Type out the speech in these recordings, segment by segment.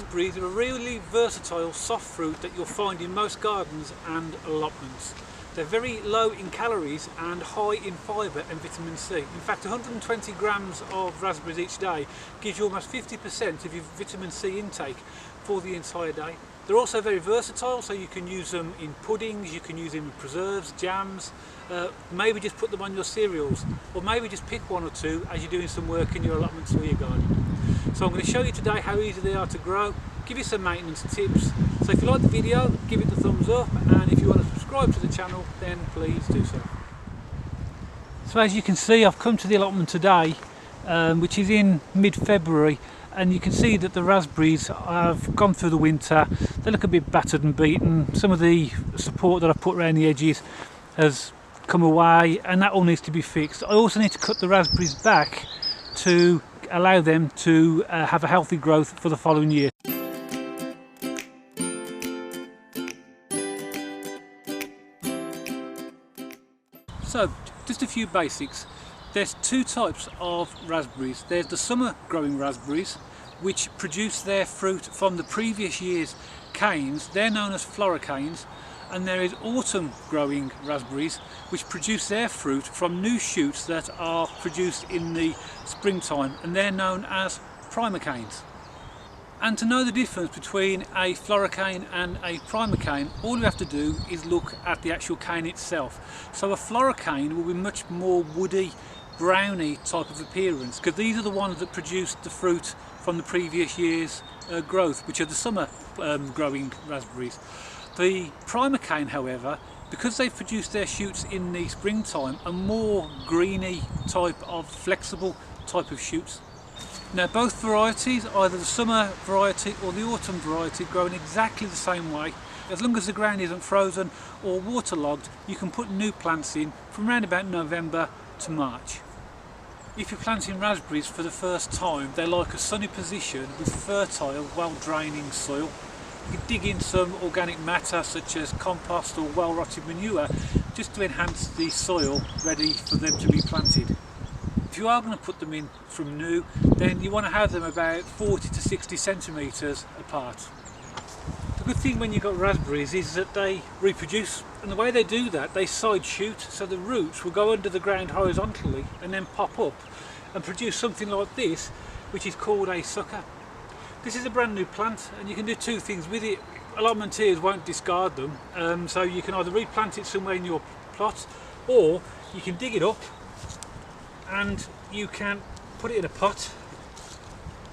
Raspberries are a really versatile soft fruit that you'll find in most gardens and allotments. They're very low in calories and high in fibre and vitamin C. In fact, 120 grams of raspberries each day gives you almost 50% of your vitamin C intake for the entire day. They're also very versatile, so you can use them in puddings, you can use them in preserves, jams, maybe just put them on your cereals, or maybe just pick one or two as you're doing some work in your allotments or your garden. So I'm going to show you today how easy they are to grow, give you some maintenance tips. So if you like the video, give it the thumbs up, and if you want to subscribe to the channel, then please do so. So as you can see, I've come to the allotment today, which is in mid-February, and you can see that the raspberries have gone through the winter. They look a bit battered and beaten. Some of the support that I've put around the edges has come away, and that all needs to be fixed. I also need to cut the raspberries back to allow them to have a healthy growth for the following year. So just a few basics. There's two types of raspberries. There's the summer growing raspberries, which produce their fruit from the previous year's canes. They're known as floricanes. And there is autumn growing raspberries, which produce their fruit from new shoots that are produced in the springtime, and they're known as primer canes. And to know the difference between a floricane and a primer cane, all you have to do is look at the actual cane itself. So a floricane will be much more woody, browny type of appearance, because these are the ones that produce the fruit from the previous year's growth, which are the summer growing raspberries. The primer cane, however, because they've produced their shoots in the springtime, are more greeny type of flexible type of shoots. Now both varieties, either the summer variety or the autumn variety, grow in exactly the same way. As long as the ground isn't frozen or waterlogged, you can put new plants in from around about November to March. If you're planting raspberries for the first time, they like a sunny position with fertile, well-draining soil. You can dig in some organic matter such as compost or well-rotted manure just to enhance the soil ready for them to be planted. If you are going to put them in from new, then you want to have them about 40 to 60 centimetres apart. The good thing when you've got raspberries is that they reproduce, and the way they do that, they side shoot, so the roots will go under the ground horizontally and then pop up and produce something like this, which is called a sucker. This is a brand new plant, and you can do two things with it. Allotmenteers won't discard them, so you can either replant it somewhere in your plot, or you can dig it up and you can put it in a pot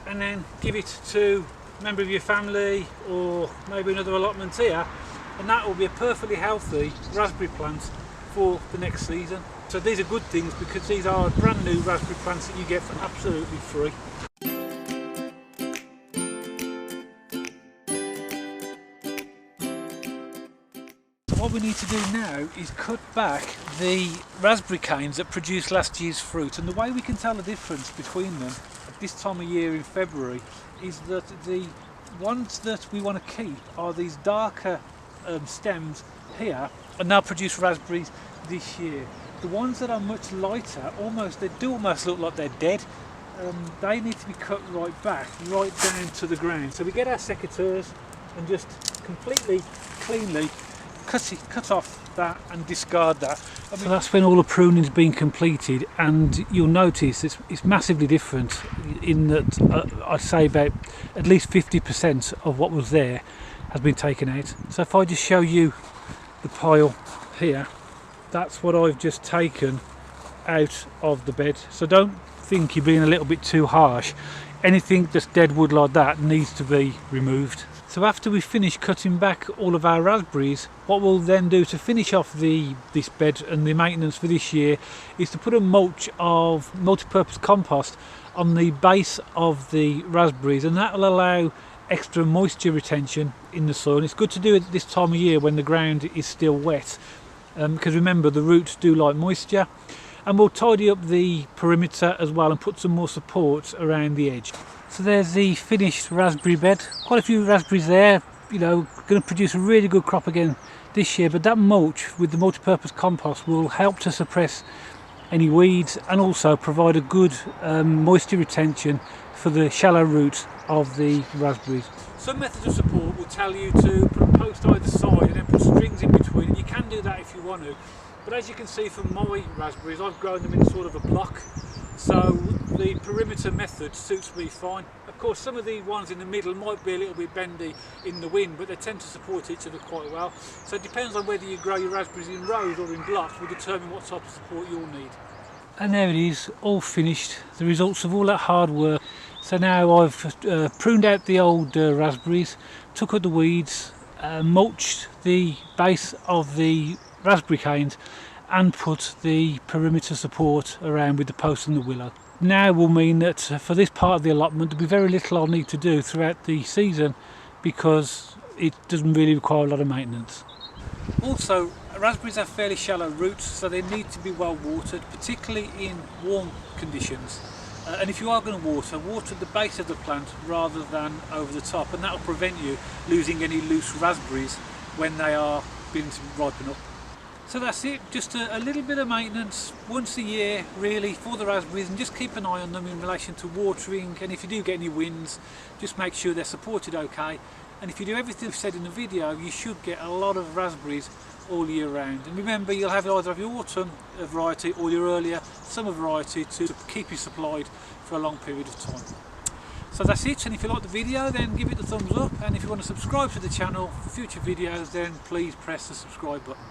and then give it to a member of your family or maybe another allotmenteer, and that will be a perfectly healthy raspberry plant for the next season. So these are good things because these are brand new raspberry plants that you get for absolutely free. What we need to do now is cut back the raspberry canes that produced last year's fruit, and the way we can tell the difference between them at this time of year in February is that the ones that we want to keep are these darker stems here, and they'll produce raspberries this year. The ones that are much lighter, they do almost look like they're dead, they need to be cut right back, right down to the ground. So we get our secateurs and just completely cleanly cut off that and discard that. So that's when all the pruning's been completed, and you'll notice it's massively different in that I'd say about at least 50% of what was there has been taken out. So if I just show you the pile here, that's what I've just taken out of the bed. So don't think you're being a little bit too harsh. Anything that's dead wood like that needs to be removed. So after we finish cutting back all of our raspberries, what we'll then do to finish off this bed and the maintenance for this year is to put a mulch of multi-purpose compost on the base of the raspberries, and that will allow extra moisture retention in the soil. And it's good to do it at this time of year when the ground is still wet, because remember, the roots do like moisture. And we'll tidy up the perimeter as well and put some more support around the edge. So there's the finished raspberry bed. Quite a few raspberries there, going to produce a really good crop again this year, but that mulch with the multi-purpose compost will help to suppress any weeds and also provide a good moisture retention for the shallow roots of the raspberries. Some methods of support will tell you to put a post either side and then put strings in between, and you can do that if you want to. But as you can see from my raspberries, I've grown them in sort of a block, so the perimeter method suits me fine. Of course, some of the ones in the middle might be a little bit bendy in the wind, but they tend to support each other quite well. So it depends on whether you grow your raspberries in rows or in blocks will determine what type of support you'll need. And there it is, all finished, the results of all that hard work. So now I've pruned out the old raspberries, took out the weeds, mulched the base of the raspberry canes and put the perimeter support around with the post and the willow. Now will mean that for this part of the allotment there'll be very little I'll need to do throughout the season because it doesn't really require a lot of maintenance. Also, raspberries have fairly shallow roots, so they need to be well watered, particularly in warm conditions. And if you are going to water the base of the plant rather than over the top, and that will prevent you losing any loose raspberries when they are beginning to ripen up. So that's it, just a little bit of maintenance once a year really for the raspberries, and just keep an eye on them in relation to watering, and if you do get any winds, just make sure they're supported okay. And if you do everything I've said in the video, you should get a lot of raspberries all year round. And remember, you'll have either of your autumn variety or your earlier summer variety to keep you supplied for a long period of time. So that's it, and if you like the video then give it a thumbs up, and if you want to subscribe to the channel for future videos then please press the subscribe button.